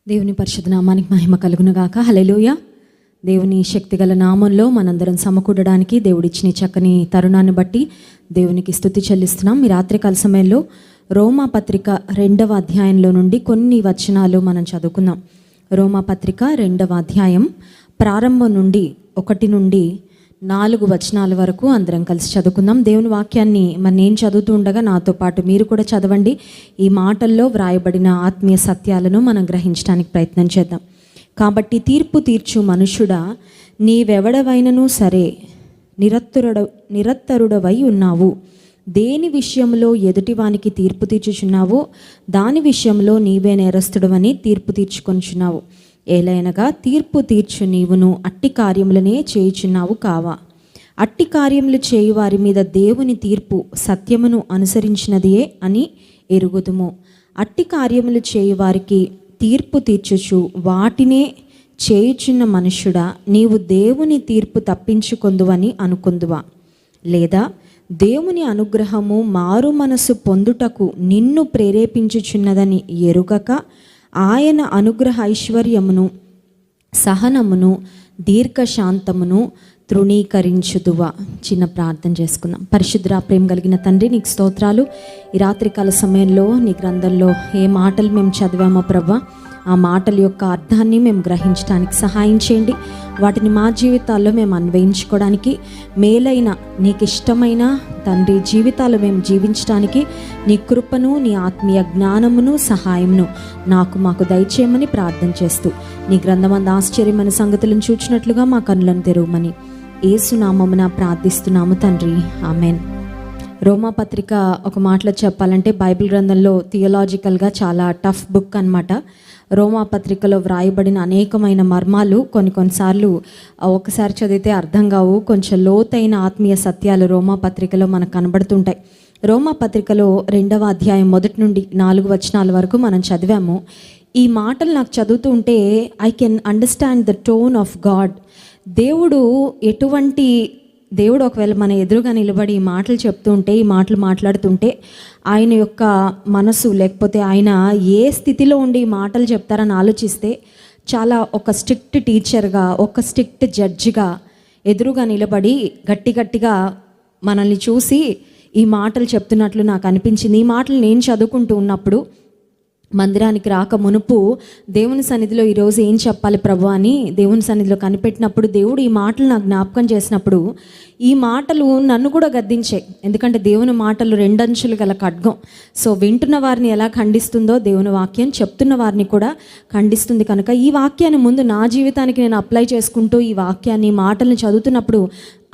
దేవుని పరిశుద్ధ నామానికి మహిమ కలుగునుగాక. హల్లెలూయా. దేవుని శక్తిగల నామంలో మనందరం సమకూడడానికి దేవుడిచ్చిన చక్కని తరుణాన్ని బట్టి దేవునికి స్తుతి చెల్లిస్తున్నాం. ఈ రాత్రికాల సమయంలో రోమా పత్రిక 2వ అధ్యాయంలో నుండి కొన్ని వచనాలు మనం చదువుకుందాం. రోమా పత్రిక 2వ అధ్యాయం ప్రారంభం నుండి 1 నుండి 4 వచనాల వరకు అందరం కలిసి చదువుకుందాం. దేవుని వాక్యాన్ని నేను చదువుతూ ఉండగా నాతో పాటు మీరు కూడా చదవండి. ఈ మాటల్లో వ్రాయబడిన ఆత్మీయ సత్యాలను మనం గ్రహించడానికి ప్రయత్నం చేద్దాం. కాబట్టి తీర్పు తీర్చు మనుషుడా, నీవెవడవైనను సరే నిరత్తరుడవై ఉన్నావు. దేని విషయంలో ఎదుటివానికి తీర్పు తీర్చుచున్నావో దాని విషయంలో నీవే నేరస్తుడవని తీర్పు తీర్చుకొనిచున్నావు. ఏలైనగా తీర్పు తీర్చు నీవును అట్టి కార్యములనే చేయుచున్నావు కావా? అట్టి కార్యములు చేయు వారి మీద దేవుని తీర్పు సత్యమును అనుసరించినదియే అని ఎరుగుదుము. అట్టి కార్యములు చేయు వారికి తీర్పు తీర్చుచు వాటినే చేయుచున్న మనుష్యుడా, నీవు దేవుని తీర్పు తప్పించుకొందువని అనుకొందువా? లేదా దేవుని అనుగ్రహము మారు మనసు పొందుటకు నిన్ను ప్రేరేపించుచున్నదని ఎరుగక ఆయన అనుగ్రహ ఐశ్వర్యమును సహనమును దీర్ఘశాంతమును తృణీకరించుదువా? చిన్న ప్రార్థన చేసుకుందాం. పరిశుద్ధ ప్రేమ కలిగిన తండ్రి, నీకు స్తోత్రాలు. ఈ రాత్రికాల సమయంలో నీ గ్రంథంలో ఏ మాటలు మేము చదివామో ప్రభువా, ఆ మాటల యొక్క అర్థాన్ని మేము గ్రహించడానికి సహాయం చేయండి. వాటిని మా జీవితాల్లో మేము అన్వయించుకోవడానికి, మేలైన నీకు ఇష్టమైన తండ్రి జీవితాలు మేము జీవించడానికి నీ కృపను, నీ ఆత్మీయ జ్ఞానమును, సహాయమును మాకు దయచేయమని ప్రార్థన చేస్తూ, నీ గ్రంథమందు ఆశ్చర్యమైన సంగతులను చూచినట్లుగా మా కన్నులను తెరవమని యేసునామమున ప్రార్థిస్తున్నాము తండ్రి, ఆమెన్. రోమా పత్రిక ఒక మాటలో చెప్పాలంటే బైబిల్ గ్రంథంలో థియలాజికల్గా చాలా టఫ్ బుక్ అన్నమాట. రోమా పత్రికలో వ్రాయబడిన అనేకమైన మర్మాలు కొన్నిసార్లు ఒకసారి చదివితే అర్థం కావు. కొంచెం లోతైన ఆత్మీయ సత్యాలు రోమా పత్రికలో మనకు కనబడుతుంటాయి. రోమా పత్రికలో 2వ అధ్యాయం 1 నుండి 4 వచనాల వరకు మనం చదివాము. ఈ మాటలు నాకు చదువుతూ ఉంటే I can understand the tone of God. దేవుడు ఒకవేళ మన ఎదురుగా నిలబడి ఈ మాటలు చెప్తూ ఉంటే, ఈ మాటలు మాట్లాడుతుంటే ఆయన యొక్క మనసు, లేకపోతే ఆయన ఏ స్థితిలో ఉండి ఈ మాటలు చెప్తారని ఆలోచిస్తే చాలా ఒక స్ట్రిక్ట్ టీచర్గా, ఒక స్ట్రిక్ట్ జడ్జిగా ఎదురుగా నిలబడి గట్టిగా మనల్ని చూసి ఈ మాటలు చెప్తున్నట్లు నాకు అనిపించింది. ఈ మాటలు నేను చదువుకుంటూ ఉన్నప్పుడు మందిరానికి రాక మునుపు దేవుని సన్నిధిలో ఈరోజు ఏం చెప్పాలి ప్రభు అని దేవుని సన్నిధిలో కనిపెట్టినప్పుడు దేవుడు ఈ మాటలు నాకు జ్ఞాపకం చేసినప్పుడు ఈ మాటలు నన్ను కూడా గద్దించాయి. ఎందుకంటే దేవుని మాటలు 2 అంచులు గల ఖడ్గం. సో వింటున్న వారిని ఎలా ఖండిస్తుందో దేవుని వాక్యం చెప్తున్న వారిని కూడా ఖండిస్తుంది. కనుక ఈ వాక్యాన్ని ముందు నా జీవితానికి నేను అప్లై చేసుకుంటూ ఈ వాక్యాన్ని, మాటలను చదువుతున్నప్పుడు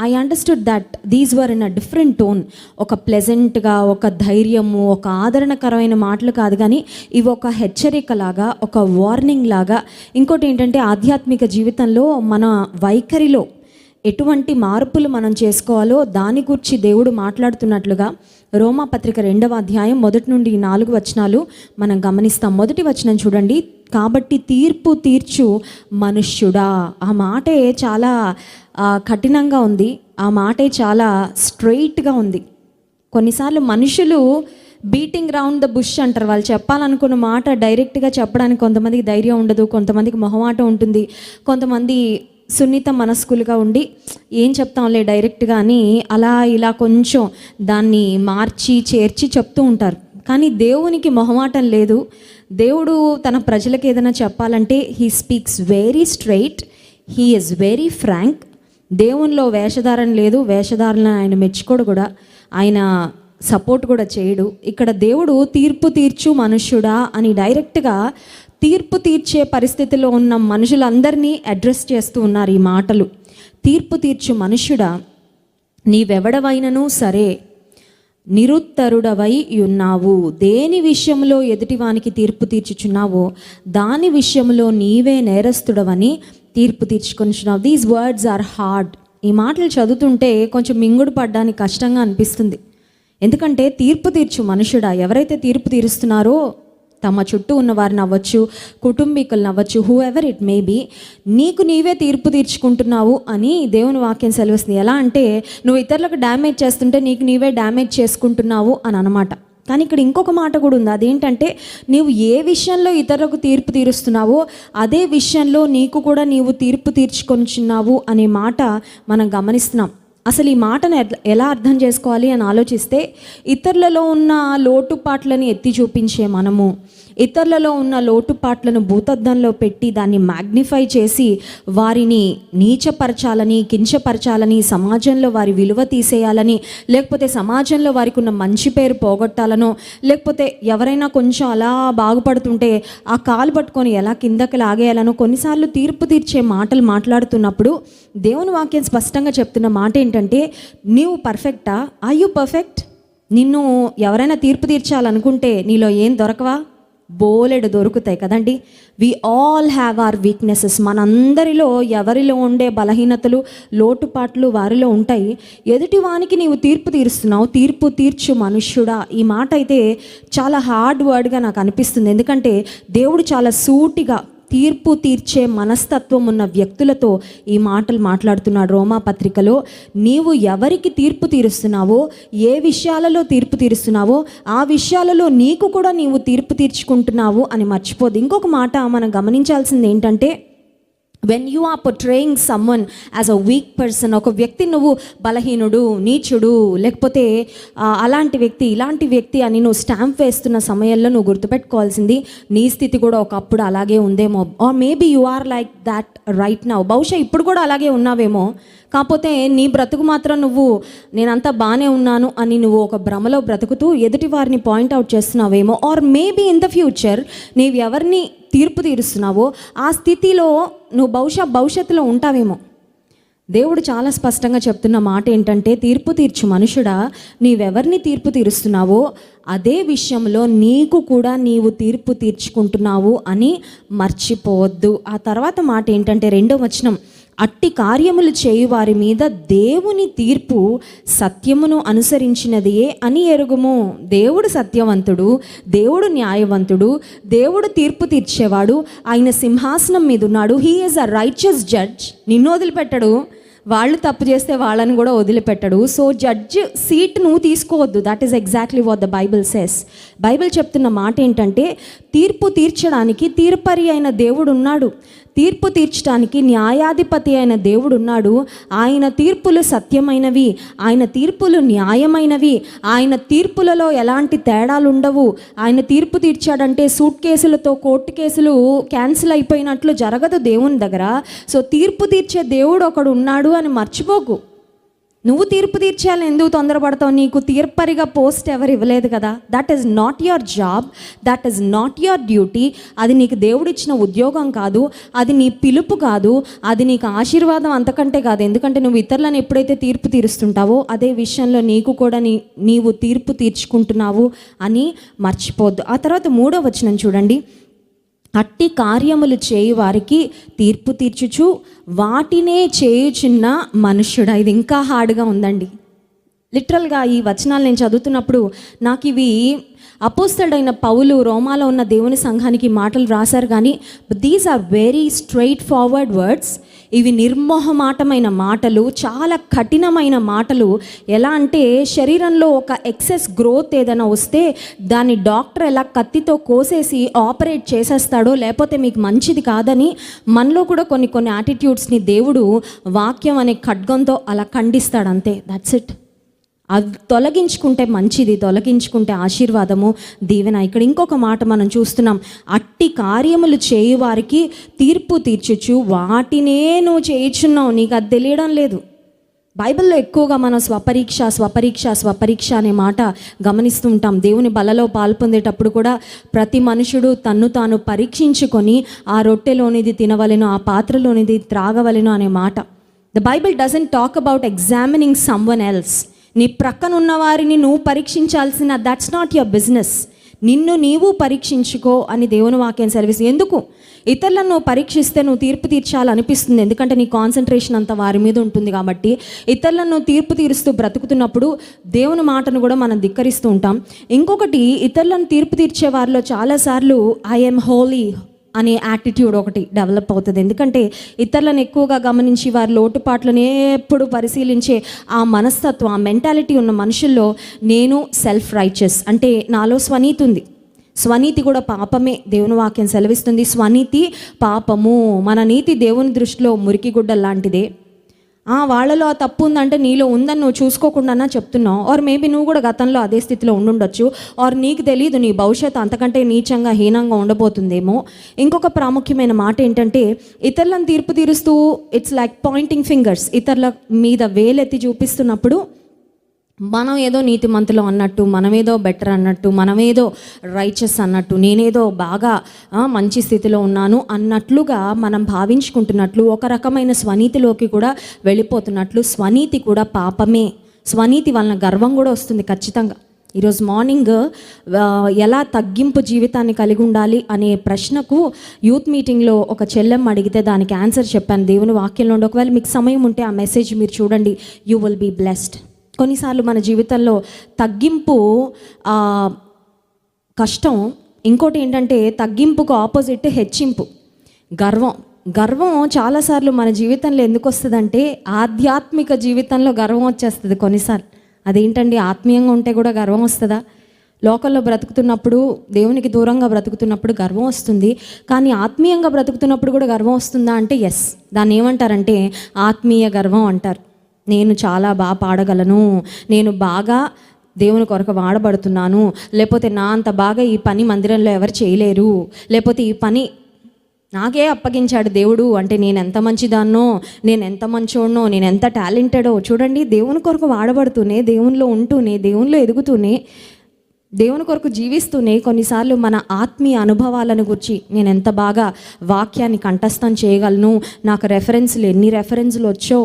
I understood that these were in a different tone. ఒక ప్లెజెంట్గా, ఒక ధైర్యము, ఒక ఆదరణకరమైన మాటలు కాదు, కానీ ఇవి ఒక హెచ్చరికలాగా, ఒక వార్నింగ్ లాగా. ఇంకోటి ఏంటంటే ఆధ్యాత్మిక జీవితంలో మన వైఖరిలో ఎటువంటి మార్పులు మనం చేసుకోవాలో దాని గురించి దేవుడు మాట్లాడుతున్నట్లుగా రోమా పత్రిక 2వ అధ్యాయం 1 నుండి 4 వచనాలు మనం గమనిస్తాం. 1వ వచనం చూడండి. కాబట్టి తీర్పు తీర్చు మనుష్యుడా. ఆ మాటే చాలా కఠినంగా ఉంది. ఆ మాటే చాలా స్ట్రెయిట్గా ఉంది. కొన్నిసార్లు మనుషులు బీటింగ్ రౌండ్ ద బుష్ అంటారు. వాళ్ళు చెప్పాలనుకున్న మాట డైరెక్ట్గా చెప్పడానికి కొంతమందికి ధైర్యం ఉండదు, కొంతమందికి మొహమాటం ఉంటుంది, కొంతమంది సున్నిత మనస్కులుగా ఉండి ఏం చెప్తాంలే డైరెక్ట్గా అని అలా ఇలా కొంచెం దాన్ని మార్చి చేర్చి చెప్తూ ఉంటారు. కానీ దేవునికి మొహమాటం లేదు. దేవుడు తన ప్రజలకు ఏదైనా చెప్పాలంటే he speaks very straight, he is very frank. దేవునిలో వేషధారణ లేదు. వేషధారణ ఆయన మెచ్చుకోడు కూడా, ఆయన సపోర్ట్ కూడా చేయడు. ఇక్కడ దేవుడు తీర్పు తీర్చు మనుష్యుడా అని డైరెక్ట్గా తీర్పు తీర్చే పరిస్థితిలో ఉన్న మనుషులందరినీ అడ్రస్ చేస్తూ ఉన్నారు ఈ మాటలు. తీర్పు తీర్చు మనుష్యుడా, నీవెవడవైనను సరే నిరుత్తరుడవై ఉన్నావు. దేని విషయంలో ఎదుటివానికి తీర్పు తీర్చుచున్నావో దాని విషయంలో నీవే నేరస్తుడవని తీర్పు తీర్చుకొనిచున్నావు. These words are hard. ఈ మాటలు చదువుతుంటే కొంచెం మింగుడు పడ్డానికి కష్టంగా అనిపిస్తుంది. ఎందుకంటే తీర్పు తీర్చు మనుషుడా, ఎవరైతే తీర్పు తీరుస్తున్నారో తమ చుట్టూ ఉన్న వారిని అవ్వచ్చు, కుటుంబీకులను అవ్వచ్చు, whoever it may be, నీకు నీవే తీర్పు తీర్చుకుంటున్నావు అని దేవుని వాక్యం సెలవిస్తుంది. ఎలా అంటే నువ్వు ఇతరులకు డ్యామేజ్ చేస్తుంటే నీకు నీవే డ్యామేజ్ చేసుకుంటున్నావు అని అనమాట. కానీ ఇక్కడ ఇంకొక మాట కూడా ఉంది. అదేంటంటే నీవు ఏ విషయంలో ఇతరులకు తీర్పు తీరుస్తున్నావో అదే విషయంలో నీకు కూడా నీవు తీర్పు తీర్చుకొనిచున్నావు అనే మాట మనం గమనిస్తున్నాం. అసలు ఈ మాటను ఎలా అర్థం చేసుకోవాలి అని ఆలోచిస్తే, ఇతరులలో ఉన్న లోటుపాట్లను ఎత్తి చూపించే మనము, ఇతరులలో ఉన్న లోటుపాట్లను భూతద్దంలో పెట్టి దాన్ని మ్యాగ్నిఫై చేసి వారిని నీచపరచాలని, కించపరచాలని, సమాజంలో వారి విలువ తీసేయాలని, లేకపోతే సమాజంలో వారికి ఉన్న మంచి పేరు పోగొట్టాలనో, లేకపోతే ఎవరైనా కొంచెం అలా బాగుపడుతుంటే ఆ కాలు పట్టుకొని ఎలా కిందకి లాగేయాలనో కొన్నిసార్లు తీర్పు తీర్చే మాటలు మాట్లాడుతున్నప్పుడు దేవుని వాక్యం స్పష్టంగా చెప్తున్న మాట ఏంటంటే, నీవు పర్ఫెక్టా? Are you perfect? నిన్ను ఎవరైనా తీర్పు తీర్చాలనుకుంటే నీలో ఏం దొరకవా? బోలెడు దొరుకుతాయి కదండి. We all have our weaknesses. మనందరిలో ఎవరిలో ఉండే బలహీనతలు, లోటుపాట్లు వారిలో ఉంటాయి. ఎదుటి వానికి నీవు తీర్పు తీరుస్తున్నావు, తీర్పు తీర్చు మనుష్యుడా. ఈ మాట అయితే చాలా హార్డ్ వర్డ్గా నాకు అనిపిస్తుంది. ఎందుకంటే దేవుడు చాలా సూటిగా తీర్పు తీర్చే మనస్తత్వం ఉన్న వ్యక్తులతో ఈ మాటలు మాట్లాడుతున్నాడు. రోమా పత్రికలో నీవు ఎవరికి తీర్పు తీరుస్తున్నావో, ఏ విషయాలలో తీర్పు తీరుస్తున్నావో ఆ విషయాలలో నీకు కూడా నీవు తీర్పు తీర్చుకుంటున్నావు అని మర్చిపోదు. ఇంకొక మాట మనం గమనించాల్సింది ఏంటంటే, when you are portraying someone as a weak person, ఒక వ్యక్తి నువ్వు బలహీనుడు, నీచుడు, లేకపోతే అలాంటి వ్యక్తి, ఇలాంటి వ్యక్తి అని నువ్వు స్టాంప్ వేస్తున్న సమయంలో నువ్వు గుర్తుపెట్టుకోవాల్సింది, నీ స్థితి కూడా ఒకప్పుడు అలాగే ఉందేమో. Or maybe you are like that right now. బహుశా ఇప్పుడు కూడా అలాగే ఉన్నావేమో. కాకపోతే నీ బ్రతుకు మాత్రం నువ్వు నేనంతా బాగానే ఉన్నాను అని నువ్వు ఒక భ్రమలో బ్రతుకుతూ ఎదుటి వారిని పాయింట్అవుట్ చేస్తున్నావేమో. Or maybe in the future నీవు ఎవరిని తీర్పు తీరుస్తున్నావో ఆ స్థితిలో నువ్వు భవిష్యత్తులో ఉంటావేమో. దేవుడు చాలా స్పష్టంగా చెప్తున్న మాట ఏంటంటే, తీర్పు తీర్చు మనుషుడా, నీవెవరిని తీర్పు తీరుస్తున్నావో అదే విషయంలో నీకు కూడా నీవు తీర్పు తీర్చుకుంటున్నావు అని మర్చిపోవద్దు. ఆ తర్వాత మాట ఏంటంటే 2వ వచనం, అట్టి కార్యములు చేయు వారి మీద దేవుని తీర్పు సత్యమును అనుసరించినదియే అని ఎరుగుము. దేవుడు సత్యవంతుడు, దేవుడు న్యాయవంతుడు, దేవుడు తీర్పు తీర్చేవాడు, ఆయన సింహాసనం మీద ఉన్నాడు. He is a righteous judge. నిన్ను వదిలిపెట్టడు, వాళ్ళు తప్పు చేస్తే వాళ్ళని కూడా వదిలిపెట్టడు. సో జడ్జ్ సీట్ నువ్వు తీసుకోవద్దు. That is exactly what the Bible cess. Bible చెప్తున్న మాట ఏంటంటే, తీర్పు తీర్చడానికి తీర్పరి అయిన దేవుడు ఉన్నాడు, తీర్పు తీర్చడానికి న్యాయాధిపతి అయిన దేవుడు ఉన్నాడు. ఆయన తీర్పులు సత్యమైనవి, ఆయన తీర్పులు న్యాయమైనవి, ఆయన తీర్పులలో ఎలాంటి తేడాలు ఉండవు. ఆయన తీర్పు తీర్చాడంటే సూట్ కేసులతో కోర్టు కేసులు క్యాన్సిల్ అయిపోయినట్లు జరగదు దేవుని దగ్గర. సో తీర్పు తీర్చే దేవుడు ఒకడు ఉన్నాడు అని మర్చిపోకు. నువ్వు తీర్పు తీర్చేయాలని ఎందుకు తొందరపడతావు? నీకు తీర్పరిగా పోస్ట్ ఎవరు ఇవ్వలేదు కదా. That is not your job, that is not your duty. అది నీకు దేవుడిచ్చిన ఉద్యోగం కాదు, అది నీ పిలుపు కాదు, అది నీకు ఆశీర్వాదం అంతకంటే కాదు. ఎందుకంటే నువ్వు ఇతరులను ఎప్పుడైతే తీర్పు తీరుస్తుంటావో అదే విషయంలో నీకు కూడా నీవు తీర్పు తీర్చుకుంటున్నావు అని మర్చిపోద్దు. ఆ తర్వాత 3వ వచనం చూడండి, అట్టి కార్యములు చేయు వారికి తీర్పు తీర్చుచు వాటినే చేయుచున్న మనుష్యుడా. ఇది ఇంకా హార్డ్గా ఉందండి. లిటరల్గా ఈ వచనాలు నేను చదువుతున్నప్పుడు నాకు ఇవి అపోస్తలుడైన పౌలు రోమాలో ఉన్న దేవుని సంఘానికి మాటలు రాశారు, కానీ these are very straightforward words. ఇవి నిర్మోహమాటమైన మాటలు, చాలా కఠినమైన మాటలు. ఎలా అంటే శరీరంలో ఒక ఎక్సెస్ గ్రోత్ ఏదైనా వస్తే దాన్ని డాక్టర్ ఎలా కత్తితో కోసేసి ఆపరేట్ చేసేస్తాడో, లేకపోతే మీకు మంచిది కాదని మనలో కూడా కొన్ని యాటిట్యూడ్స్ని దేవుడు వాక్యం అనే ఖడ్గంతో అలా ఖండిస్తాడు, అంతే. That's it. అది తొలగించుకుంటే మంచిది, తొలగించుకుంటే ఆశీర్వాదము, దీవెన. ఇక్కడ ఇంకొక మాట మనం చూస్తున్నాం, అట్టి కార్యములు చేయు వారికి తీర్పు తీర్చుచు వాటినే నువ్వు చేయుచున్నావు, నీకు అది తెలియడం లేదు. బైబిల్లో ఎక్కువగా మనం స్వపరీక్ష అనే మాట గమనిస్తూ ఉంటాం. దేవుని బలలో పాల్పొందేటప్పుడు కూడా ప్రతి మనుషుడు తన్ను తాను పరీక్షించుకొని ఆ రొట్టెలోనిది తినవలెను, ఆ పాత్రలోనిది త్రాగవలెను అనే మాట. The Bible doesn't talk about examining someone else. నీ ప్రక్కన ఉన్న వారిని నువ్వు పరీక్షించాల్సిన, దట్స్ నాట్ యువర్ బిజినెస్. నిన్ను నీవు పరీక్షించుకో అని దేవుని వాక్యం సెలవిస్తుంది. ఎందుకు? ఇతరులను నువ్వు పరీక్షిస్తే నువ్వు తీర్పు తీర్చాలనిపిస్తుంది, ఎందుకంటే నీ కాన్సన్ట్రేషన్ అంతా వారి మీద ఉంటుంది కాబట్టి. ఇతరులను నువ్వు తీర్పు తీరుస్తూ బ్రతుకుతున్నప్పుడు దేవుని మాటను కూడా మనం ధిక్కరిస్తూ ఉంటాం. ఇంకొకటి, ఇతరులను తీర్పు తీర్చే వారిలో చాలాసార్లు ఐఎమ్ హోలీ, అనే యాటిట్యూడ్ ఒకటి డెవలప్ అవుతుంది. ఎందుకంటే ఇతరులను ఎక్కువగా గమనించి వారి లోటుపాట్లను ఎప్పుడు పరిశీలించే ఆ మనస్తత్వం, ఆ మెంటాలిటీ ఉన్న మనుషుల్లో నేను సెల్ఫ్ రైచస్ అంటే నాలో స్వనీతి ఉంది. స్వనీతి కూడా పాపమే, దేవుని వాక్యం సెలవిస్తుంది. స్వనీతి పాపము. మన నీతి దేవుని దృష్టిలో మురికి గుడ్డ లాంటిదే. వాళ్ళలో ఆ తప్పు ఉందంటే నీలో ఉందని నువ్వు చూసుకోకుండా చెప్తున్నావు. ఆర్ మేబీ నువ్వు కూడా గతంలో అదే స్థితిలో ఉండుండొచ్చు. ఆర్ నీకు తెలియదు నీ భవిష్యత్తు అంతకంటే నీచంగా హీనంగా ఉండబోతుందేమో. ఇంకొక ప్రాముఖ్యమైన మాట ఏంటంటే, ఇతరులను తీర్పు తీరుస్తూ ఇట్స్ లైక్ పాయింటింగ్ ఫింగర్స్, ఇతరుల మీద వేలెత్తి చూపిస్తున్నప్పుడు మనం ఏదో నీతిమంతులు అన్నట్టు, మనమేదో బెటర్ అన్నట్టు, మనమేదో రైచస్ అన్నట్టు, నేనేదో బాగా మంచి స్థితిలో ఉన్నాను అన్నట్లుగా మనం భావించుకుంటున్నట్లు ఒక రకమైన స్వనీతిలోకి కూడా వెళ్ళిపోతున్నట్లు. స్వనీతి కూడా పాపమే. స్వనీతి వలన గర్వం కూడా వస్తుంది ఖచ్చితంగా. ఈరోజు మార్నింగ్ ఎలా తగ్గింపు జీవితాన్ని కలిగి ఉండాలి అనే ప్రశ్నకు యూత్ మీటింగ్లో ఒక చెల్లెమ్మ అడిగితే దానికి ఆన్సర్ చెప్పాను దేవుని వాక్యంలో ఉండి. ఒకవేళ మీకు సమయం ఉంటే ఆ మెసేజ్ మీరు చూడండి. You will be blessed. కొన్నిసార్లు మన జీవితంలో తగ్గింపు కష్టం. ఇంకోటి ఏంటంటే తగ్గింపుకు ఆపోజిట్ హెచ్చింపు, గర్వం చాలాసార్లు మన జీవితంలో ఎందుకు వస్తుందంటే ఆధ్యాత్మిక జీవితంలో గర్వం వచ్చేస్తుంది కొన్నిసార్లు. అదేంటండి, ఆత్మీయంగా ఉంటే కూడా గర్వం వస్తుందా? లోకంలో బ్రతుకుతున్నప్పుడు, దేవునికి దూరంగా బ్రతుకుతున్నప్పుడు గర్వం వస్తుంది, కానీ ఆత్మీయంగా బ్రతుకుతున్నప్పుడు కూడా గర్వం వస్తుందా అంటే ఎస్. దాన్ని ఏమంటారంటే ఆత్మీయ గర్వం అంటారు. నేను చాలా బాగా పాడగలను, నేను బాగా దేవుని కొరకు వాడబడుతున్నాను, లేకపోతే నా అంత బాగా ఈ పని మందిరంలో ఎవరు చేయలేరు, లేకపోతే ఈ పని నాకే అప్పగించాడు దేవుడు అంటే నేను ఎంత మంచిదాన్నో, నేను ఎంత మంచోడనో, నేను ఎంత టాలెంటెడో. చూడండి, దేవుని కొరకు వాడబడుతూనే, దేవునిలో ఉంటూనే, దేవునిలో ఎదుగుతూనే, దేవుని కొరకు జీవిస్తూనే కొన్నిసార్లు మన ఆత్మీయ అనుభవాలను గురించి నేను ఎంత బాగా వాక్యాన్ని కంఠస్థం చేయగలను, నాకు ఎన్ని రెఫరెన్స్లు వచ్చో,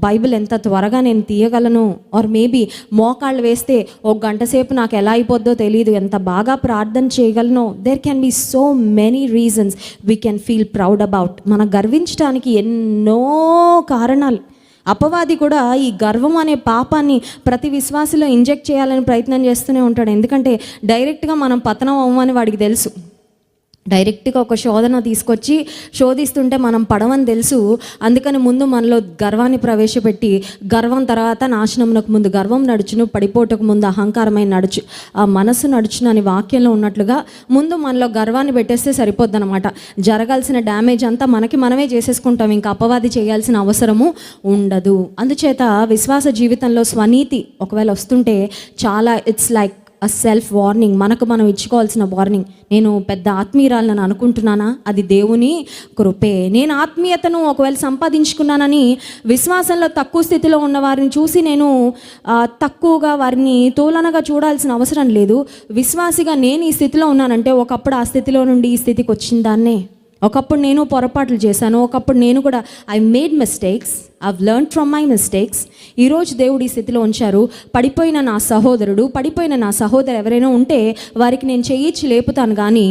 బైబిల్ ఎంత త్వరగా నేను తీయగలను, ఆర్ మేబీ మోకాళ్ళు వేస్తే ఒక గంట సేపు నాకు ఎలా అయిపోద్దో తెలియదు, ఎంత బాగా ప్రార్థన చేయగలను. There can be so many reasons we can feel proud about. మనం గర్వించడానికి ఎన్నో కారణాలు. అపవాది కూడా ఈ గర్వం అనే పాపాన్ని ప్రతి విశ్వాసిలో ఇంజెక్ట్ చేయాలని ప్రయత్నం చేస్తూనే ఉంటాడు. ఎందుకంటే డైరెక్ట్గా మనం పతనం అవ్వమని వాడికి తెలుసు. డైరెక్ట్గా ఒక శోధన తీసుకొచ్చి శోధిస్తుంటే మనం పడవని తెలుసు. అందుకని ముందు మనలో గర్వాన్ని ప్రవేశపెట్టి, గర్వం తర్వాత నాశనమునకు ముందు గర్వం నడుచును, పడిపోటకు ముందు అహంకారమైన నడుచు, ఆ మనసు నడుచును అని వాక్యంలో ఉన్నట్లుగా ముందు మనలో గర్వాన్ని పెట్టేస్తే సరిపోద్ది అనమాట. జరగాల్సిన డ్యామేజ్ అంతా మనమే చేసేసుకుంటాం. ఇంకా అపవాది చేయాల్సిన అవసరము ఉండదు. అందుచేత విశ్వాస జీవితంలో స్వనీతి ఒకవేళ వస్తుంటే చాలా it's like a self warning, మనకు మనం ఇచ్చుకోవాల్సిన వార్నింగ్. నేను పెద్ద ఆత్మీయురాలను అనుకుంటున్నానా? అది దేవుని కృపే. నేను ఆత్మీయతను ఒకవేళ సంపాదించుకున్నానని విశ్వాసంలో తక్కువ స్థితిలో ఉన్న వారిని చూసి నేను తక్కువగా వారిని తోలనగా చూడాల్సిన అవసరం లేదు. విశ్వాసిగా నేను ఈ స్థితిలో ఉన్నానంటే ఒకప్పుడు ఆ స్థితిలో నుండి ఈ స్థితికి వచ్చిన దాన్నే. ఒకప్పుడు నేను పొరపాట్లు చేశాను, ఒకప్పుడు నేను కూడా I made mistakes, I've learn from my mistakes. ఈరోజు దేవుడు ఈ స్థితిలో ఉంచారు. పడిపోయిన నా సహోదరు ఎవరైనా ఉంటే వారికి నేను చేయిచ్చి లేపుతాను, కానీ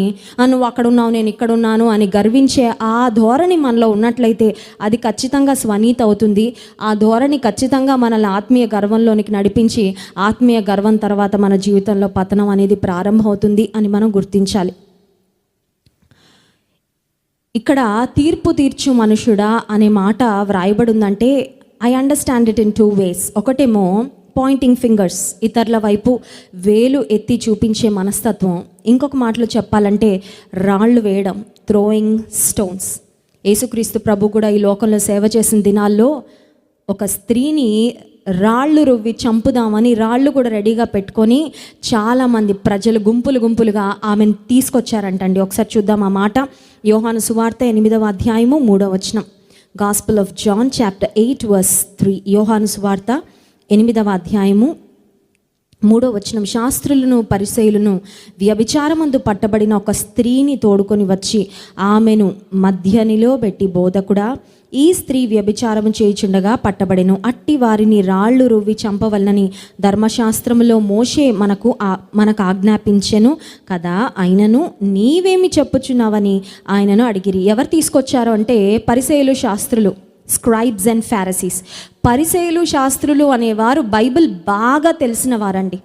నువ్వు అక్కడ ఉన్నావు నేను ఇక్కడ ఉన్నాను అని గర్వించే ఆ ధోరణి మనలో ఉన్నట్లయితే అది ఖచ్చితంగా స్వనీతి అవుతుంది. ఆ ధోరణి ఖచ్చితంగా మనల్ని ఆత్మీయ గర్వంలోనికి నడిపించి ఆత్మీయ గర్వం తర్వాత మన జీవితంలో పతనం అనేది ప్రారంభమవుతుంది అని మనం గుర్తించాలి. ఇక్కడ తీర్పు తీర్చు మనుషుడా అనే మాట వ్రాయబడి ఉందంటే I understand it in 2 ways. ఒకటేమో పాయింటింగ్ ఫింగర్స్, ఇతరుల వైపు వేలు ఎత్తి చూపించే మనస్తత్వం. ఇంకొక మాటలో చెప్పాలంటే రాళ్ళు వేయడం, థ్రోయింగ్ స్టోన్స్. యేసుక్రీస్తు ప్రభు కూడా ఈ లోకంలో సేవ చేసిన దినాల్లో ఒక స్త్రీని రాళ్ళు రువ్వి చంపుదామని రాళ్ళు కూడా రెడీగా పెట్టుకొని చాలామంది ప్రజలు గుంపులుగా ఆమెను తీసుకొచ్చారంటండి. ఒకసారి చూద్దాం ఆ మాట. యోహాను సువార్త 8వ అధ్యాయము 3వ వచనం. Gospel of John chapter 8 verse 3. యోహాను సువార్త 8వ అధ్యాయము 3వ వచనం. శాస్త్రులను పరిసయ్యులను వ్యభిచారమందు పట్టబడిన ఒక స్త్రీని తోడుకొని వచ్చి ఆమెను మధ్య నిలబెట్టి, బోధకుడా, ఈ స్త్రీ వ్యభిచారము చేయుచుండగా పట్టబడెను. అట్టి వారిని రాళ్ళు రువ్వి చంపవలనని ధర్మశాస్త్రములో మోషే మనకు ఆజ్ఞాపించెను కదా, అయినను నీవేమి చెప్పుచున్నావని ఆయనను అడిగిరి. ఎవరు తీసుకొచ్చారు అంటే పరిసయ్యులు, శాస్త్రులు, స్క్రైబ్స్ అండ్ ఫారసీస్. పరిసయ్యులు శాస్త్రులు అనేవారు బైబిల్ బాగా తెలిసిన వారండి.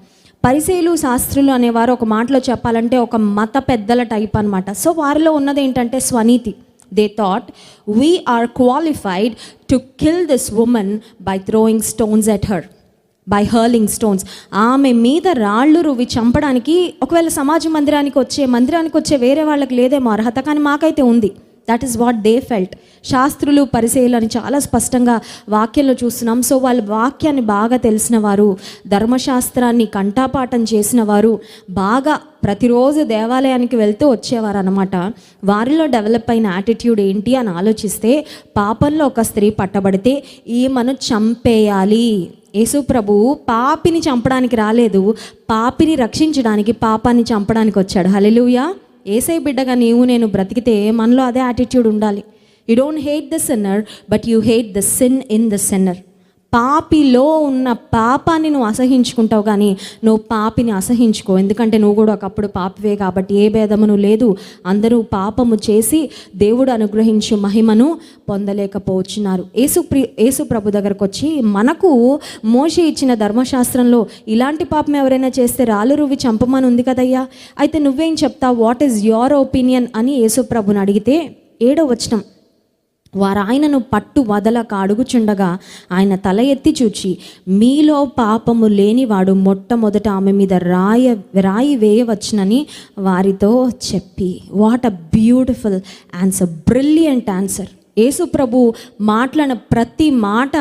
పరిసయ్యులు శాస్త్రులు అనేవారు ఒక మాటలో చెప్పాలంటే ఒక మత పెద్దల టైప్ అనమాట. సో వారిలో ఉన్నది ఏంటంటే స్వనీతి. They thought we are qualified to kill this woman by throwing stones at her, by hurling stones. ఆమె మీద రాళ్ళు రువి చంపడానికి ఒకవేళ మందిరానికి వచ్చే వేరే వాళ్ళకి లేదేమో అర్హత, కానీ మాకైతే ఉంది. That is what they felt. శాస్త్రులు పరిసయ్యులు అని చాలా స్పష్టంగా వాక్యంలో చూస్తున్నాం. సో వాళ్ళ వాక్యాన్ని బాగా తెలిసిన వారు, ధర్మశాస్త్రాన్ని కంఠాపాఠం చేసిన వారు, బాగా ప్రతిరోజు దేవాలయానికి వెళ్తూ వచ్చేవారు అనమాట. వారిలో డెవలప్ అయిన యాటిట్యూడ్ ఏంటి అని ఆలోచిస్తే, పాపంలో ఒక స్త్రీ పట్టబడితే ఈమెను చంపేయాలి. యేసు ప్రభు పాపిని చంపడానికి రాలేదు, పాపిని రక్షించడానికి, పాపాన్ని చంపడానికి వచ్చాడు. హల్లెలూయా. యేసే బిడ్డగా నీవు నేను బ్రతికితే మనలో అదే యాటిట్యూడ్ ఉండాలి. You don't hate the sinner but you hate the sin in the sinner. పాపిలో ఉన్న పాపాన్ని నువ్వు అసహించుకుంటావు, కానీ నువ్వు పాపిని అసహించుకో. ఎందుకంటే నువ్వు కూడా ఒకప్పుడు పాపివే కాబట్టి ఏ భేదమును లేదు. అందరూ పాపము చేసి దేవుడు అనుగ్రహించు మహిమను పొందలేకపోతున్నారు. యేసు ప్రభు దగ్గరకు వచ్చి, మనకు మోషే ఇచ్చిన ధర్మశాస్త్రంలో ఇలాంటి పాపం ఎవరైనా చేస్తే రాళ్ళు రువి చంపమని ఉంది కదయ్యా, అయితే నువ్వేం చెప్తావు, వాట్ ఈజ్ యువర్ ఒపీనియన్ అని యేసు ప్రభుని అడిగితే 7వ వచనం, వారు ఆయనను పట్టు వదలక అడుగుచుండగా ఆయన తల ఎత్తి చూచి, మీలో పాపము లేనివాడు మొట్టమొదట ఆమె మీద రాయి వేయవచ్చునని వారితో చెప్పి. What a beautiful answer, brilliant answer. Yesu ప్రభు మాట్లాడిన ప్రతి మాట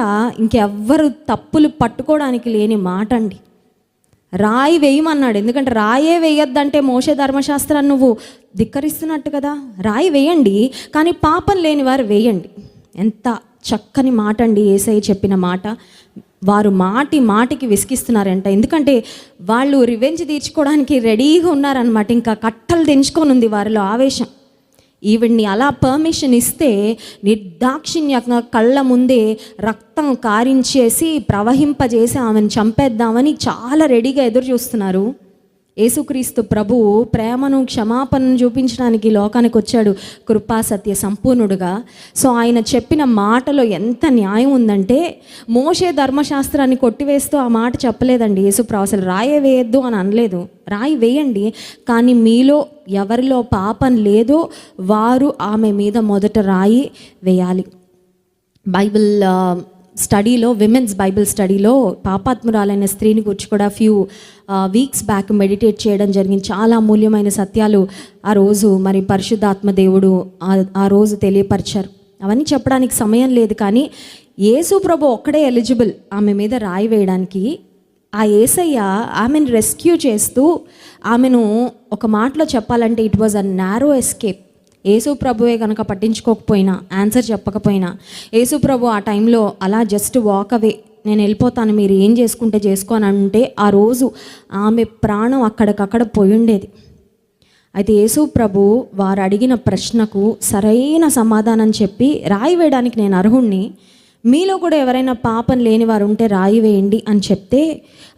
ఇంకెవ్వరు తప్పులు పట్టుకోవడానికి లేని మాట అండి. రాయి వేయమన్నాడు, ఎందుకంటే రాయే వేయొద్దంటే మోషే ధర్మశాస్త్రాన్ని నువ్వు ధిక్కరిస్తున్నట్టు కదా. రాయి వేయండి, కానీ పాపం లేని వారు వేయండి. ఎంత చక్కని మాట అండి యేసయ్య చెప్పిన మాట. వారు మాటికి విసిగిస్తున్నారంట, ఎందుకంటే వాళ్ళు రివెంజ్ తీర్చుకోవడానికి రెడీగా ఉన్నారనమాట. ఇంకా కట్టలు తెంచుకొని ఉంది వారిలో ఆవేశం. ఈవిడ్ని అలా పర్మిషన్ ఇస్తే నిర్దాక్షిణ్యంగా కళ్ళ ముందే రక్తం కారించేసి ప్రవహింపజేసి ఆమెను చంపేద్దామని చాలా రెడీగా ఎదురు చూస్తున్నారు. యేసుక్రీస్తు ప్రభు ప్రేమను క్షమాపణను చూపించడానికి లోకానికి వచ్చాడు, కృపా సత్య సంపూర్ణుడుగా. సో ఆయన చెప్పిన మాటలో ఎంత న్యాయం ఉందంటే, మోషే ధర్మశాస్త్రాన్ని కొట్టివేస్తూ ఆ మాట చెప్పలేదండి యేసు ప్రభు. అసలు రాయే వేయద్దు అని అనలేదు, రాయి వేయండి, కానీ మీలో ఎవరిలో పాపం లేదో వారు ఆమె మీద మొదట రాయి వేయాలి. బైబిల్ స్టడీలో, విమెన్స్ బైబిల్ స్టడీలో పాపాత్మురాలైన స్త్రీని గురించి కూడా ఫ్యూ వీక్స్ బ్యాక్ మెడిటేట్ చేయడం జరిగింది. చాలా అమూల్యమైన సత్యాలు ఆ రోజు మరి పరిశుద్ధాత్మ దేవుడు ఆ రోజు తెలియపరిచారు. అవన్నీ చెప్పడానికి సమయం లేదు, కానీ యేసు ప్రభు ఒక్కడే ఎలిజిబుల్ ఆమె మీద రాయి వేయడానికి. ఆ యేసయ్య ఆమెను రెస్క్యూ చేస్తూ, ఆమెను ఒక మాటలో చెప్పాలంటే it was a narrow escape. Yesu ప్రభువే కనుక పట్టించుకోకపోయినా, ఆన్సర్ చెప్పకపోయినా, యేసు ప్రభు ఆ టైంలో అలా జస్ట్ వాక్ అవే, నేను వెళ్ళిపోతాను, మీరు ఏం చేసుకుంటే చేసుకోని అంటే ఆ రోజు ఆమె ప్రాణం అక్కడికక్కడ పోయుండేది. అయితే యేసు ప్రభు వారు అడిగిన ప్రశ్నకు సరైన సమాధానం చెప్పి, రాయి వేయడానికి నేను అర్హుణ్ణి, మీలో కూడా ఎవరైనా పాపం లేని వారు ఉంటే రాయి వేయండి అని చెప్తే,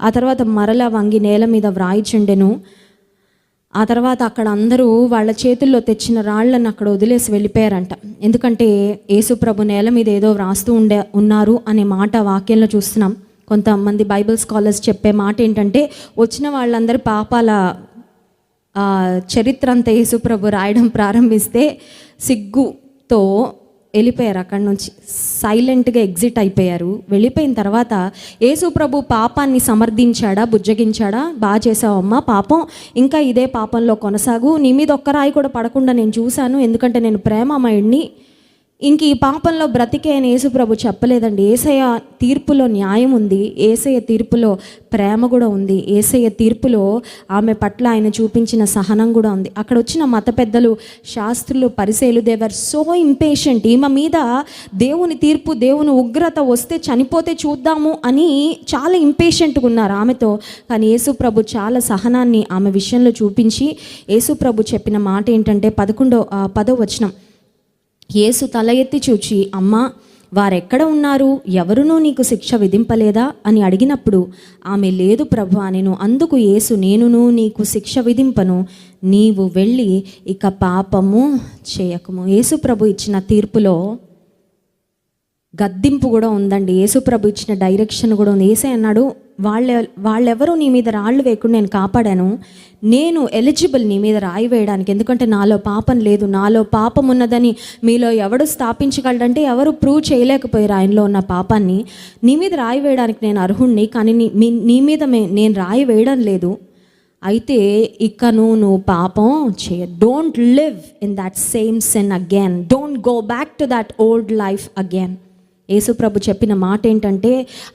ఆ తర్వాత మరలా వంగి నేల మీద వ్రాయిచుండెను. ఆ తర్వాత అక్కడ అందరూ వాళ్ళ చేతుల్లో తెచ్చిన రాళ్ళను అక్కడ వదిలేసి వెళ్ళిపోయారంట. ఎందుకంటే యేసు ప్రభు నేల మీద ఏదో వ్రాస్తూ ఉన్నారు అనే మాట వాక్యంలో చూస్తున్నాం. కొంతమంది బైబిల్ స్కాలర్స్ చెప్పే మాట ఏంటంటే, వచ్చిన వాళ్ళందరి పాపాల చరిత్ర అంతా యేసు ప్రభు రాయడం ప్రారంభిస్తే సిగ్గుతో వెళ్ళిపోయారు. అక్కడి నుంచి సైలెంట్గా ఎగ్జిట్ అయిపోయారు. వెళ్ళిపోయిన తర్వాత యేసు ప్రభు పాపాన్ని సమర్థించాడా, బుజ్జగించాడా? బాగా చేసావమ్మా, పాపం ఇంకా ఇదే పాపంలో కొనసాగు, నీ మీద ఒక్క రాయి కూడా పడకుండా నేను చూశాను, ఎందుకంటే నేను ప్రేమమయుడిని, ఇంక ఈ పాపంలో బ్రతికే అని యేసు ప్రభు చెప్పలేదండి. యేసయ్య తీర్పులో న్యాయం ఉంది, యేసయ్య తీర్పులో ప్రేమ కూడా ఉంది, యేసయ్య తీర్పులో ఆమె పట్ల ఆయన చూపించిన సహనం కూడా ఉంది. అక్కడ వచ్చిన మత పెద్దలు, శాస్త్రులు, పరిసయ్యులు, దే వర్ సో ఇంపేషెంట్. ఈమె మీద దేవుని తీర్పు, దేవుని ఉగ్రత వస్తే చనిపోతే చూద్దాము అని చాలా ఇంపేషెంట్గా ఉన్నారు ఆమెతో. కానీ యేసు ప్రభు చాలా సహనాన్ని ఆమె విషయంలో చూపించి, యేసు ప్రభు చెప్పిన మాట ఏంటంటే 10వ వచనం, యేసు తల ఎత్తి చూచి, అమ్మా, వారెక్కడ ఉన్నారు, ఎవరునూ నీకు శిక్ష విధింపలేదా అని అడిగినప్పుడు ఆమె లేదు ప్రభువా అనెను. అందుకు యేసు, నేనును నీకు శిక్ష విధింపను, నీవు వెళ్ళి ఇక పాపము చేయకము. యేసు ప్రభు ఇచ్చిన తీర్పులో గద్దింపు కూడా ఉందండి. యేసుప్రభు ఇచ్చిన డైరెక్షన్ కూడా ఉంది. యేసే అన్నాడు, వాళ్ళెవరూ నీ మీద రాళ్ళు వేయకుండా నేను కాపాడాను, నేను ఎలిజిబుల్ నీ మీద రాయి వేయడానికి, ఎందుకంటే నాలో పాపం లేదు, నాలో పాపం ఉన్నదని మీలో ఎవడు స్థాపించగలడంటే ఎవరు ప్రూవ్ చేయలేకపోయారు ఆయనలో ఉన్న పాపాన్ని. నీ మీద రాయి వేయడానికి నేను అర్హుణ్ణి, కానీ నీ మీద నేను రాయి వేయడం లేదు. అయితే ఇక నువ్వు పాపం చేయ. Don't live in that same sin again, don't go back to that old life again. యేసుప్రభు చెప్పిన మాట ఏంటంటే,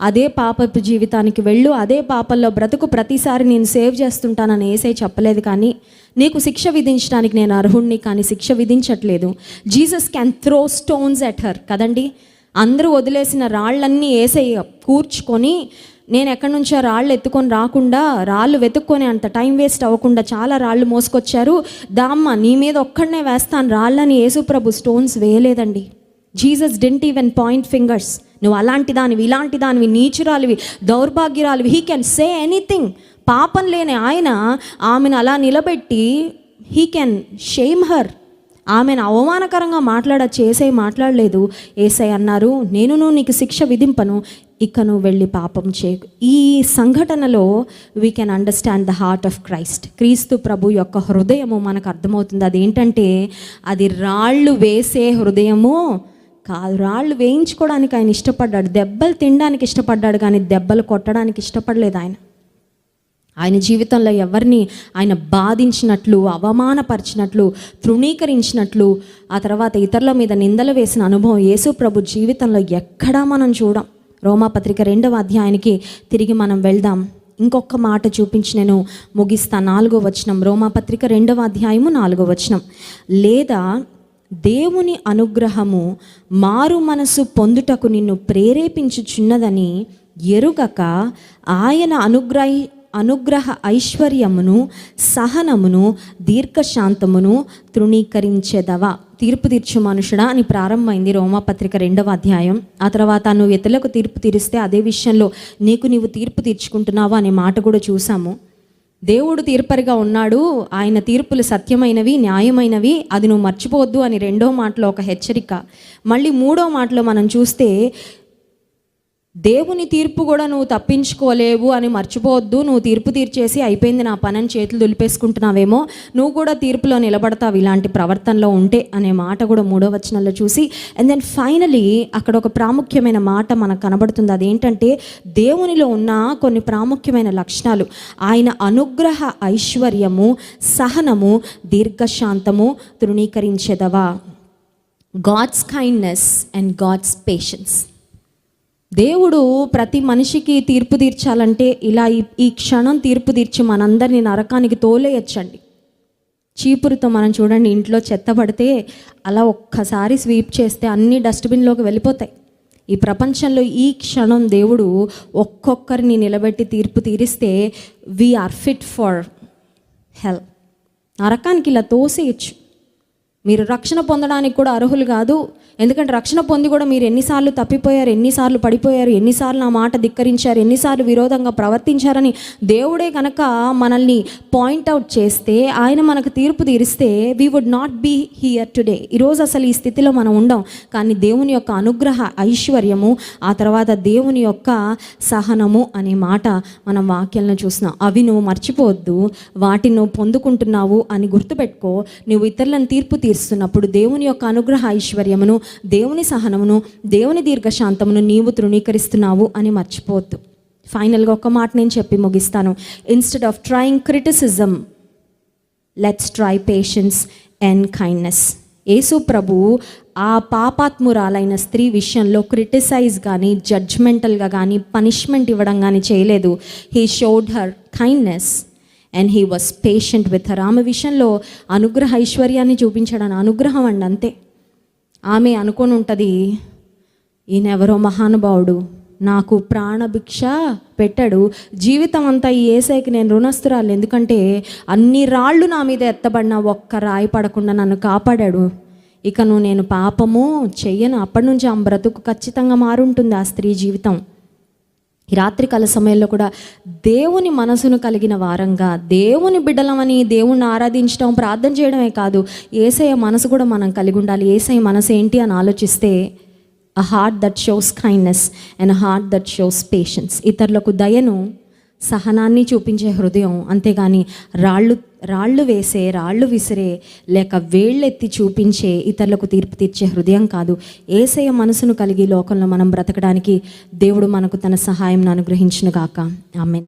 అదే పాపపు జీవితానికి వెళ్ళు, అదే పాపంలో బ్రతుకు, ప్రతిసారి నేను సేవ్ చేస్తుంటానని యేసే చెప్పలేదు. కానీ నీకు శిక్ష విధించడానికి నేను అర్హుణ్ణి, కానీ శిక్ష విధించట్లేదు. Jesus can throw stones at her కదండి. అందరూ వదిలేసిన రాళ్ళన్నీ యేసే కూర్చుకొని, నేను ఎక్కడి నుంచో రాళ్ళు ఎత్తుకొని రాకుండా, రాళ్ళు వెతుక్కొని అంత టైం వేస్ట్ అవ్వకుండా చాలా రాళ్ళు మోసుకొచ్చారు. దామ్మ నీ మీద ఒక్కడనే వేస్తాను రాళ్ళని యేసుప్రభు స్టోన్స్ వేయలేదండి. Jesus didn't even point fingers. నువ్వు అలాంటి దానివి, ఇలాంటి దానివి, నీచురాలివి, దౌర్భాగ్యురాలివి, హీ కెన్ సే ఎనీథింగ్. పాపం లేని ఆయన ఆమెను అలా నిలబెట్టి హీ కెన్ షేమ్ హర్. ఆమెను అవమానకరంగా చేసే మాట్లాడలేదు. యేసై అన్నారు, నేను నీకు శిక్ష విధింపను, ఇక నువ్వు వెళ్ళి పాపం చేయకు. ఈ సంఘటనలో we can understand the heart of Christ. క్రీస్తు ప్రభు యొక్క హృదయము మనకు అర్థమవుతుంది. అదేంటంటే అది రాళ్ళు వేసే హృదయము కాదు. రాళ్ళు వేయించుకోవడానికి ఆయన ఇష్టపడ్డాడు, దెబ్బలు తినడానికి ఇష్టపడ్డాడు, కానీ దెబ్బలు కొట్టడానికి ఇష్టపడలేదు. ఆయన జీవితంలో ఎవరిని ఆయన బాధించినట్లు, అవమానపరిచినట్లు, తృణీకరించినట్లు, ఆ తర్వాత ఇతరుల మీద నిందలు వేసిన అనుభవం యేసు ప్రభు జీవితంలో ఎక్కడా మనం చూడం. రోమాపత్రిక 2వ అధ్యాయానికి తిరిగి మనం వెళ్దాం. ఇంకొక మాట చూపించి నేను ముగిస్తాను. 4వ వచనం, రోమాపత్రిక 2వ అధ్యాయము 4వ వచనం. లేదా దేవుని అనుగ్రహము మారు మనసు పొందుటకు నిన్ను ప్రేరేపించుచున్నదని ఎరుగక ఆయన అనుగ్రహ ఐశ్వర్యమును, సహనమును, దీర్ఘశాంతమును తృణీకరించెదవా. తీర్పు తీర్చు మనుషుడా అని ప్రారంభమైంది రోమాపత్రిక 2వ అధ్యాయం. ఆ తర్వాత నువ్వు ఇతరులకు తీర్పు తీరిస్తే అదే విషయంలో నీవు తీర్పు తీర్చుకుంటున్నావా అనే మాట కూడా చూసాము. దేవుడు తీర్పరిగా ఉన్నాడు, ఆయన తీర్పులు సత్యమైనవి, న్యాయమైనవి, అది నువ్వు మర్చిపోవద్దు అని 2వ మాటలో ఒక హెచ్చరిక. మళ్ళీ 3వ మాటలో మనం చూస్తే దేవుని తీర్పు కూడా నువ్వు తప్పించుకోలేవు అని మర్చిపోవద్దు. నువ్వు తీర్పు తీర్చేసి అయిపోయింది నా పని అని చేతులు దులిపేసుకుంటున్నావేమో, నువ్వు కూడా తీర్పులో నిలబడతావు ఇలాంటి ప్రవర్తనలో ఉంటే అనే మాట కూడా 3వ వచనంలో చూసి, అండ్ దెన్ ఫైనలీ అక్కడ ఒక ప్రాముఖ్యమైన మాట మనకు కనబడుతుంది. అదేంటంటే దేవునిలో ఉన్న కొన్ని ప్రాముఖ్యమైన లక్షణాలు. ఆయన అనుగ్రహ ఐశ్వర్యము, సహనము, దీర్ఘశాంతము తృణీకరించెదవా. God's kindness and God's patience. దేవుడు ప్రతి మనిషికి తీర్పు తీర్చాలంటే ఇలా ఈ క్షణం తీర్పు తీర్చి మనందరినీ నరకానికి తోలేయచ్చండి. చీపురుతో మనం చూడండి, ఇంట్లో చెత్త పడితే అలా ఒక్కసారి స్వీప్ చేస్తే అన్ని డస్ట్బిన్లోకి వెళ్ళిపోతాయి. ఈ ప్రపంచంలో ఈ క్షణం దేవుడు ఒక్కొక్కరిని నిలబెట్టి తీర్పు తీరిస్తే వీఆర్ ఫిట్ ఫర్ హెల్. నరకానికి ఇలా తోసేయచ్చు. మీరు రక్షణ పొందడానికి కూడా అర్హులు కాదు. ఎందుకంటే రక్షణ పొంది కూడా మీరు ఎన్నిసార్లు తప్పిపోయారు, ఎన్నిసార్లు పడిపోయారు, ఎన్నిసార్లు నా మాట ధిక్కరించారు, ఎన్నిసార్లు విరోధంగా ప్రవర్తించారని దేవుడే కనుక మనల్ని పాయింట్అవుట్ చేస్తే, ఆయన మనకు తీర్పు తీరిస్తే we would not be here today. ఈరోజు అసలు ఈ స్థితిలో మనం ఉండం. కానీ దేవుని యొక్క అనుగ్రహ ఐశ్వర్యము, ఆ తర్వాత దేవుని యొక్క సహనము అనే మాట మనం వాక్యాలను చూస్తున్నాం. అవి నువ్వు మర్చిపోవద్దు, వాటిని నువ్వు పొందుకుంటున్నావు అని గుర్తుపెట్టుకో. నువ్వు ఇతరులను తీర్పు తీరుస్తున్నప్పుడు దేవుని యొక్క అనుగ్రహ ఐశ్వర్యమును, దేవుని సహనమును, దేవుని దీర్ఘశాంతమును నీవు తృణీకరిస్తున్నావు అని మర్చిపోవద్దు. ఫైనల్గా ఒక మాట నేను చెప్పి ముగిస్తాను. Instead of trying criticism, let's try patience and kindness. Yesu ప్రభు ఆ పాపాత్మురాలైన స్త్రీ విషయంలో క్రిటిసైజ్ కానీ, జడ్జ్మెంటల్గా కానీ, పనిష్మెంట్ ఇవ్వడం కానీ చేయలేదు. He showed her kindness and he was patient with her. ఆమె విషయంలో అనుగ్రహ ఐశ్వర్యాన్ని చూపించాడని, అనుగ్రహం అండి అంతే. ఆమె అనుకొని ఉంటుంది, ఈయన ఎవరో మహానుభావుడు, నాకు ప్రాణభిక్ష పెట్టాడు, జీవితం అంతా ఈ యేసయ్యకి నేను రుణస్తురాలు, ఎందుకంటే అన్ని రాళ్ళు నా మీద ఎత్తబడినా ఒక్క రాయి పడకుండా నన్ను కాపాడాడు, ఇకను నేను పాపము చెయ్యను. అప్పటి నుంచి ఆమె బ్రతుకు ఖచ్చితంగా మారుంటుంది ఆ స్త్రీ జీవితం. ఈ రాత్రికాల సమయంలో కూడా దేవుని మనసును కలిగిన వారంగా, దేవుని బిడ్డలమని దేవుణ్ణి ఆరాధించడం, ప్రార్థన చేయడమే కాదు, యేసయ్య మనసు కూడా మనం కలిగి ఉండాలి. యేసయ్య మనసు ఏంటి అని ఆలోచిస్తే అ heart that shows kindness and a heart that shows patience. ఇతరులకు దయను, సహనాన్ని చూపించే హృదయం, అంతేగాని రాళ్ళు వేసే, రాళ్ళు విసిరే, లేక వేళ్ళెత్తి చూపించే, ఇతరులకు తీర్పు తీర్చే హృదయం కాదు. యేసయ్య మనసును కలిగి లోకంలో మనం బ్రతకడానికి దేవుడు మనకు తన సహాయం అనుగ్రహించును గాక. ఆమేన్.